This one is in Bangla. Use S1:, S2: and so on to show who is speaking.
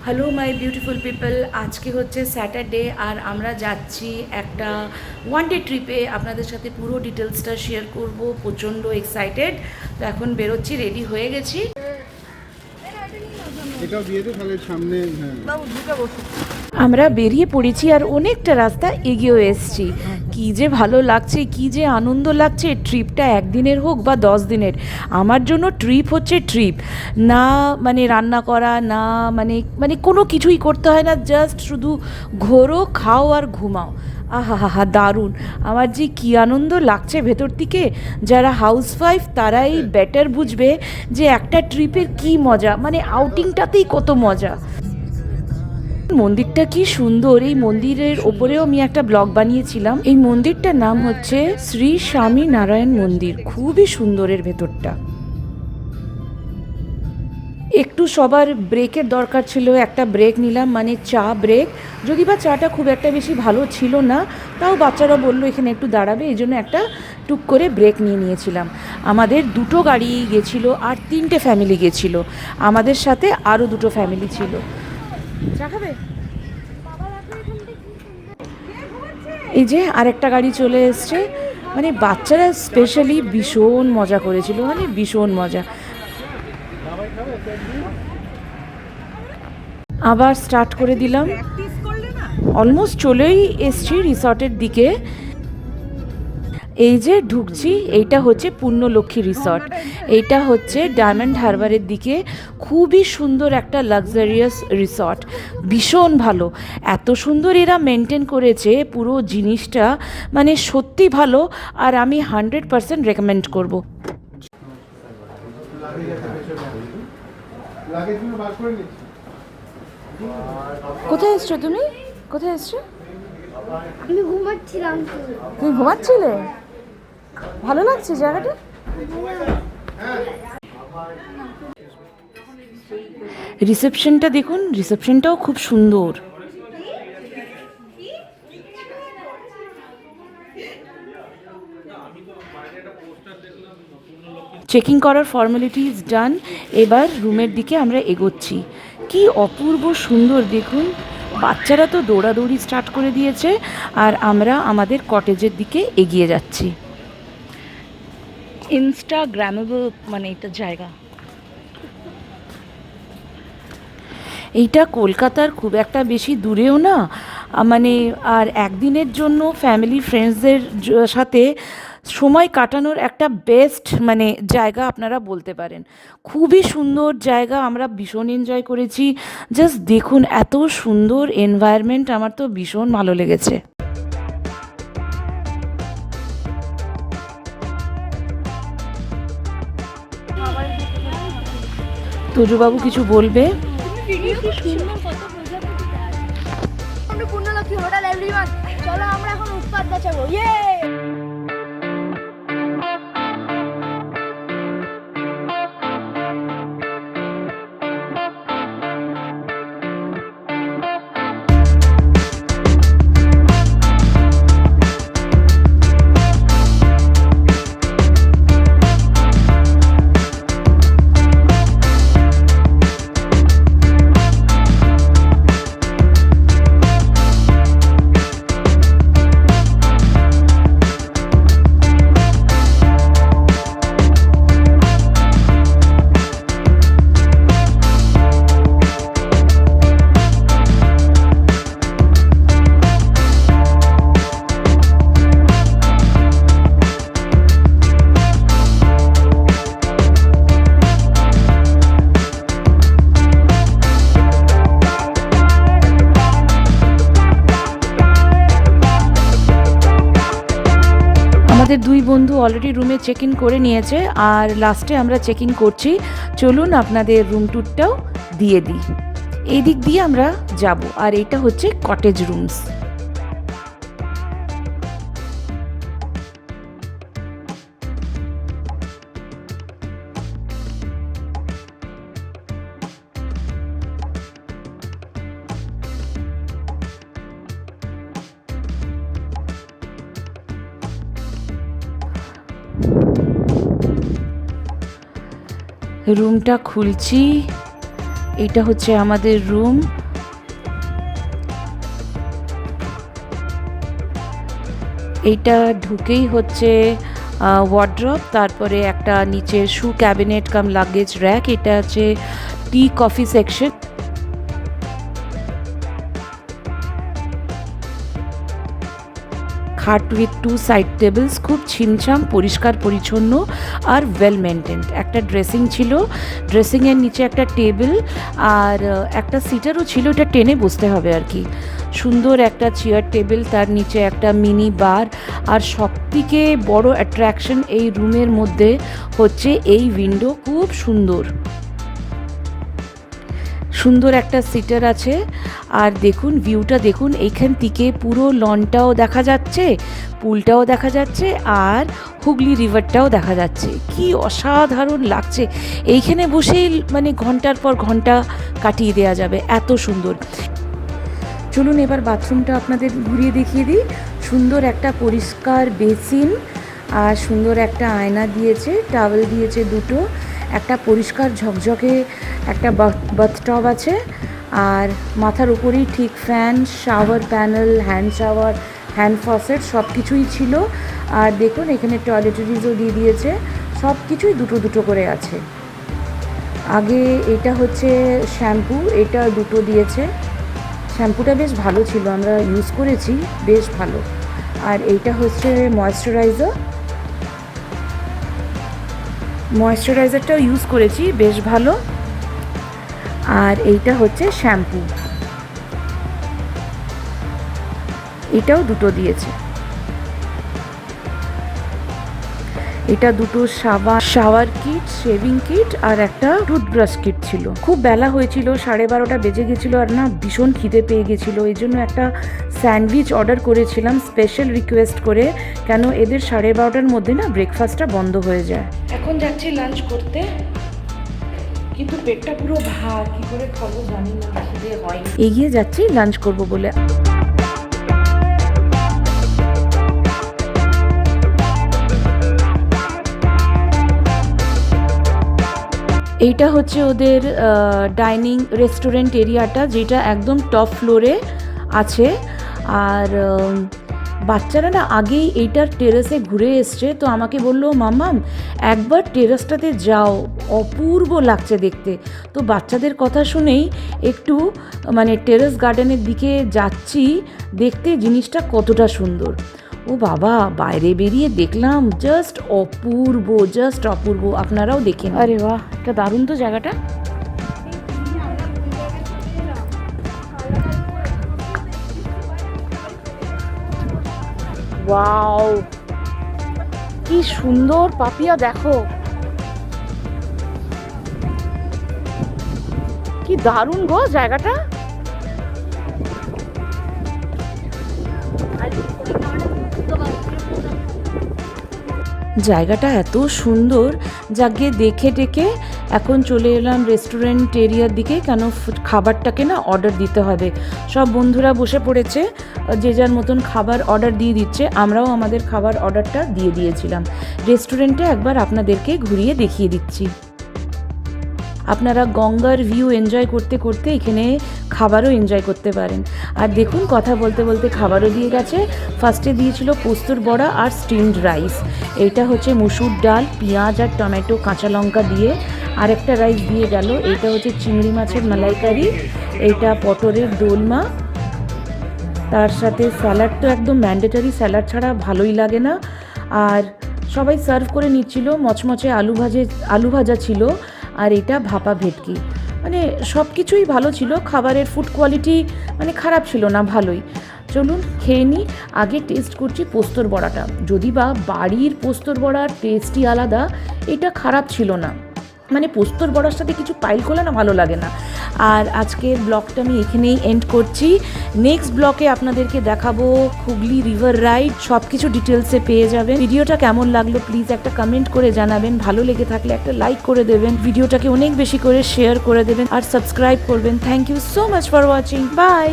S1: হ্যালো মাই বিউটিফুল পিপল, আজকে হচ্ছে স্যাটারডে আর আমরা যাচ্ছি একটা ওয়ান ডে ট্রিপে। আপনাদের সাথে পুরো ডিটেলসটা শেয়ার করব। প্রচণ্ড এক্সাইটেড। তো এখন বেরোচ্ছি, রেডি হয়ে গেছি।
S2: এটাও দিয়ে দে তাহলে সামনে। হ্যাঁ,
S1: আমরা বেরিয়ে পড়েছি আর অনেকটা রাস্তা এগিয়েও এসছি। কী যে ভালো লাগছে, কী যে আনন্দ লাগছে। ট্রিপটা একদিনের হোক বা 10 দিনের, আমার জন্য ট্রিপ হচ্ছে ট্রিপ। না মানে রান্না করা, না মানে মানে কোনো কিছুই করতে হয় না, জাস্ট শুধু ঘোরো, খাও আর ঘুমাও। আহা হা হা, দারুণ। আমার যে কী আনন্দ লাগছে ভেতর থেকে। যারা হাউসওয়াইফ তারাই বেটার বুঝবে যে একটা ট্রিপের কী মজা, মানে আউটিংটাতেই কত মজা। মন্দিরটা কি সুন্দর। এই মন্দিরের ওপরেও আমি একটা ব্লগ বানিয়েছিলাম। এই মন্দিরটার নাম হচ্ছে শ্রী স্বামী নারায়ণ মন্দির। খুবই সুন্দরের ভেতরটা। একটু সবার ব্রেকের দরকার ছিল, একটা ব্রেক নিলাম, মানে চা ব্রেক। যদি বা চাটা খুব একটা বেশি ভালো ছিল না, তাও বাচ্চারা বললো এখানে একটু দাঁড়াবে, এই জন্য একটা টুক করে ব্রেক নিয়ে নিয়েছিলাম। আমাদের দুটো গাড়ি গেছিলো আর 3টে ফ্যামিলি গেছিলো। আমাদের সাথে আরও 2টো ফ্যামিলি ছিল। চা খাবে? এই যে আরেকটা গাড়ি চলে এসছে। মানে বাচ্চারা স্পেশালি ভীষণ মজা করেছিল, মানে ভীষণ মজা। আবার স্টার্ট করে দিলাম। অলমোস্ট চলেই এসছি রিসর্টের দিকে। এই যে ঢুকছি, এইটা হচ্ছে পূর্ণলক্ষ্মী রিসর্ট। এইটা হচ্ছে ডায়মন্ড হারবারের দিকে। খুবই সুন্দর একটা লাক্সারিয়াস রিসর্ট, ভীষণ ভালো। এত সুন্দর এরা মেনটেন করেছে পুরো জিনিসটা, মানে সত্যি ভালো। আর আমি 100% রেকমেন্ড করব। কোথায় এসছো তুমি? কোথায় এসছো?
S3: আমি ঘুমাচ্ছিলাম তো।
S1: তুমি ঘুমাচ্ছিলে? ভালো লাগছে জায়গাটা। রিসেপশনটা দেখুন, রিসেপশনটাও খুব সুন্দর। চেকিং করার ফর্মালিটিস ডান। এবার রুমের দিকে আমরা এগোচ্ছি। কি অপূর্ব সুন্দর দেখুন। বাচ্চারা তো দৌড়াদৌড়ি স্টার্ট করে দিয়েছে আর আমরা আমাদের কটেজের দিকে এগিয়ে যাচ্ছি। ইনস্টাগ্রামেবল মানে এটা জায়গা। এইটা কলকাতার খুব একটা বেশি দূরেও না, মানে আর একদিনের জন্য ফ্যামিলি ফ্রেন্ডসদের সাথে সময় কাটানোর একটা বেস্ট মানে জায়গা আপনারা বলতে পারেন। খুবই সুন্দর জায়গা, আমরা ভীষণ এনজয় করেছি। জাস্ট দেখুন এত সুন্দর এনভায়রনমেন্ট, আমার তো ভীষণ ভালো লেগেছে। তোজুবাবু কিছু বলবে?
S3: আমরা পূর্ণলক্ষ্মী হোটেল এভরিওয়ান, চলো আমরা এখন উৎপাত বাঁচাবো। ইয়ে
S1: আমাদের 2 বন্ধু অলরেডি রুমে চেক ইন করে নিয়েছে আর লাস্টে আমরা চেক ইন করছি। চলুন আপনাদের রুম ট্যুরটাও দিয়ে দিই। এই দিক দিয়ে আমরা যাব আর এটা হচ্ছে কটেজ রুমস। রুমটা খুলছি, এটা হচ্ছে আমাদের রুম। এইটা ঢুকেই হচ্ছে ওয়ার্ড্রপ, তারপরে একটা নিচের শু ক্যাবিনেট কাম লাগেজ র্যাক, এটা হচ্ছে টি কফি সেকশন। খাট উইথ 2 সাইড টেবিলস, খুব ছিমছাম, পরিষ্কার পরিচ্ছন্ন আর ওয়েল মেনটেন্ড। একটা ড্রেসিং ছিল, ড্রেসিংয়ের নিচে একটা টেবিল আর একটা সিটারও ছিল, এটা টেনে বসতে হবে আর কি। সুন্দর একটা চেয়ার টেবিল, তার নিচে একটা মিনি বার। আর সবথেকে বড় অ্যাট্রাকশন এই রুমের মধ্যে হচ্ছে এই উইন্ডো, খুব সুন্দর সুন্দর একটা সিটার আছে। আর দেখুন ভিউটা দেখুন, এইখান থেকে পুরো লনটাও দেখা যাচ্ছে, পুলটাও দেখা যাচ্ছে আর হুগলি রিভারটাও দেখা যাচ্ছে। কি অসাধারণ লাগছে, এইখানে বসেই মানে ঘন্টার পর ঘন্টা কাটিয়ে দেওয়া যাবে, এত সুন্দর। চলুন এবার বাথরুমটা আপনাদের ঘুরিয়ে দেখিয়ে দিই। সুন্দর একটা পরিষ্কার বেসিন আর সুন্দর একটা আয়না দিয়েছে, টাওয়েল দিয়েছে দুটো, একটা পরিষ্কার ঝকঝকে একটা বাথটব আছে আর মাথার উপরেই ঠিক fan, shower panel, hand shower, hand faucet সব কিছুই ছিল। আর দেখুন এখানে টয়লেটরিজও দিয়ে দিয়েছে, সব কিছুই দুটো দুটো করে আছে। আগে এটা হচ্ছে শ্যাম্পু, এটা দুটো দিয়েছে। শ্যাম্পুটা বেশ ভালো ছিল, আমরা ইউজ করেছি, বেশ ভালো। আর এইটা হচ্ছে ময়েশ্চারাইজারটাও ইউজ করেছি, বেশ ভালো। আর এইটা হচ্ছে শ্যাম্পু, এটাও দুটো দিয়েছে। এটা দুটো শাওয়ার কিট, শেভিং কিট আর একটা টুথব্রাশ কিট ছিল। খুব বেলা হয়েছিল, 12:30 বেজে গেছিলো আর না ভীষণ খিদে পেয়ে গেছিলো, এই জন্য একটা স্যান্ডউইচ অর্ডার করেছিলাম স্পেশাল রিকোয়েস্ট করে, কেন এদের 12:30 মধ্যে না ব্রেকফাস্টটা বন্ধ হয়ে যায়। এখন যাচ্ছি লাঞ্চ করতে, কিন্তু পেটটা পুরো ভার, কি করে খাবো জানি না, খিদে হয়। এগিয়ে যাচ্ছি লাঞ্চ করব বলে। এইটা হচ্ছে ওদের ডাইনিং রেস্টুরেন্ট এরিয়াটা, যেটা একদম টপ ফ্লোরে আছে। আর বাচ্চারা না আগেই এইটার টেরেসে ঘুরে এসছে, তো আমাকে বললো মাম্মাম একবার টেরেসটাতে যাও, অপূর্ব লাগছে দেখতে। তো বাচ্চাদের কথা শুনেই একটু মানে টেরেস গার্ডেনের দিকে যাচ্ছি, দেখতে জিনিসটা কতটা সুন্দর। ও বাবা, বাইরে বেরিয়ে দেখলাম জাস্ট অপূর্ব, জাস্ট অপূর্ব। আপনারাও দেখেন। আরে বাহ, এটা দারুণ তো জায়গাটা। ওয়াও, কি সুন্দর পাপিয়া, দেখো কি দারুণ গো জায়গাটা। জায়গাটা এত সুন্দর, যাকে দেখে টেকে এখন চলে এলাম রেস্টুরেন্ট এরিয়ার দিকে, কেন খাবারটাকে না অর্ডার দিতে হবে। সব বন্ধুরা বসে পড়েছে, যে যার মতন খাবার অর্ডার দিয়ে দিচ্ছে, আমরাও আমাদের খাবার অর্ডারটা দিয়ে দিয়েছিলাম। রেস্টুরেন্টে একবার আপনাদেরকে ঘুরিয়ে দেখিয়ে দিচ্ছি। আপনারা গঙ্গার ভিউ এনজয় করতে করতে এখানে খাবারও এনজয় করতে পারেন। আর দেখুন কথা বলতে বলতে খাবারও দিয়ে গেছে। ফার্স্টে দিয়েছিল পোস্তর বড়া আর স্টিমড রাইস, এইটা হচ্ছে মুসুর ডাল, পেঁয়াজ আর টমেটো কাঁচা লঙ্কা দিয়ে। আর একটা রাইস দিয়ে গেল, এইটা হচ্ছে চিংড়ি মাছের মালাইকারি, এইটা পটলের দোলমা, তার সাথে স্যালাড তো একদম ম্যান্ডেটারি, স্যালাড ছাড়া ভালোই লাগে না। আর সবাই সার্ভ করে নিচ্ছিল, মচমচে আলু ভাজা ছিল, আর এটা ভাপা ভেটকি। মানে সব কিছুই ভালো ছিল, খাবারের ফুড কোয়ালিটি মানে খারাপ ছিল না, ভালোই। চলুন খেয়ে নিই। আগে টেস্ট করছি পোস্তর বড়াটা, যদি বা বাড়ির পোস্তর বড়ার টেস্টই আলাদা, এটা খারাপ ছিল না। মানে পোস্তর বড়ার সাথে কিছু পাইল করলে না ভালো লাগে না। আর আজকের ব্লগটা আমি এখানেই এন্ড করছি। নেক্সট ব্লগে আপনাদেরকে দেখাবো হুগলি রিভার রাইড, সব কিছু ডিটেলসে পেয়ে যাবেন। ভিডিওটা কেমন লাগলো প্লিজ একটা কমেন্ট করে জানাবেন, ভালো লেগে থাকলে একটা লাইক করে দেবেন, ভিডিওটাকে অনেক বেশি করে শেয়ার করে দেবেন আর সাবস্ক্রাইব করবেন। Thank you so much for watching, by.